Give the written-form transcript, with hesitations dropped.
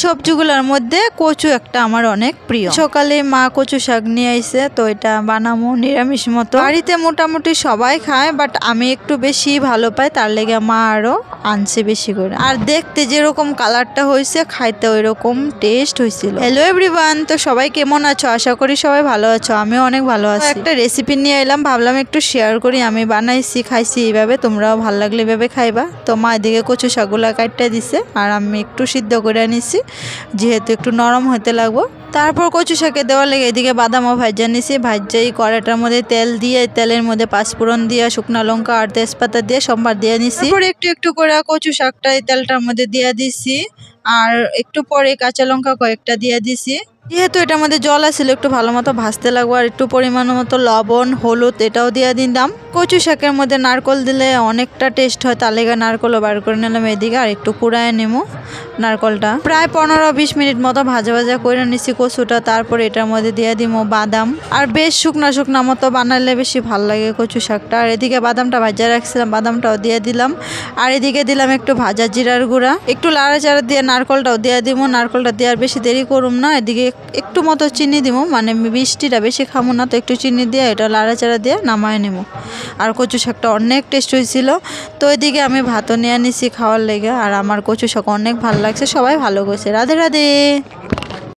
সবজিগুলোর মধ্যে কচু একটা আমার অনেক প্রিয়। সকালে মা কচু শাক নিয়ে আইছে, তো এটা বানামো নিরামিষ মতো। বাড়িতে মোটামুটি সবাই খায়, বাট আমি একটু বেশি ভালো পাই, তার লেগে মা আরো আনছে বেশি করে। আর দেখতে যেরকম কালারটা হয়েছে, খাইতে ওই রকম টেস্ট হয়েছিল। হ্যালো এভরিওয়ান, তো সবাই কেমন আছো? আশা করি সবাই ভালো আছো, আমিও অনেক ভালো আছি। একটা রেসিপি নিয়ে এলাম, ভাবলাম একটু শেয়ার করি। আমি বানাইছি, খাইছি এইভাবে, তোমরাও ভালো লাগলে এভাবে খাইবা। তো মা এদিকে কচু শাকগুলা কাটতে দিছে, আর আমি একটু সিদ্ধ করে নিছি, যেহেতু একটু নরম হতে লাগবো। তারপর কচু শাকে দেওয়ার লেগে এদিকে বাদামও ভাজা নিছি। ভাজাই কড়াইটার মধ্যে তেল দিয়ে, তেলের মধ্যে পাঁচফোড়ন দিয়ে, শুকনা লঙ্কা আর তেজপাতা দিয়ে সম্বার দিয়ে নিছি। তারপর একটু একটু করে কচু শাকটা এই তেলটার মধ্যে দিয়ে দিছি, আর একটু পরে কাঁচা লঙ্কা কয়েকটা দিয়ে দিছি। যেহেতু এটার মধ্যে জল আছিল, একটু ভালো মতো ভাজতে লাগবো। আর একটু পরিমাণ মতো লবণ, হলুদ এটাও দিয়ে দিলাম। কচু শাকের মধ্যে নারকল দিলে অনেকটা টেস্ট হয়, তার লেগে নারকলও বার করে নিলাম এদিকে। আর একটু কুড়ায় নেবো নারকলটা। প্রায় 15-20 মিনিট মতো ভাজা ভাজা করে নিছি কচুটা। তারপর এটার মধ্যে দিয়ে দিব বাদাম, আর বেশ শুকনা শুকনা মতো বানালে বেশি ভালো লাগে কচু শাকটা। আর এদিকে বাদামটা ভাজা রাখছিলাম, বাদামটাও দিয়ে দিলাম। আর এদিকে দিলাম একটু ভাজা জিরার গুঁড়া, একটু লাড়াচাড়া দিয়ে নারকলটাও দিয়ে দিব। নারকলটা দেওয়ার বেশি দেরি করুম না। এদিকে একটু মতো চিনি দিব, মানে মিষ্টিটা বেশি খামো না, তো একটু চিনি দিয়ে এটা লাড়াচাড়া দিয়ে নামায় নেব। আর কচু শাকটা অনেক টেস্ট হয়েছিল। তো এদিকে আমি ভাতও নিয়ে নিছি খাওয়ার লেগে। আর আমার কচু শাক অনেক ভালো লাগছে, সবাই ভালো করছে। রাধে রাধে।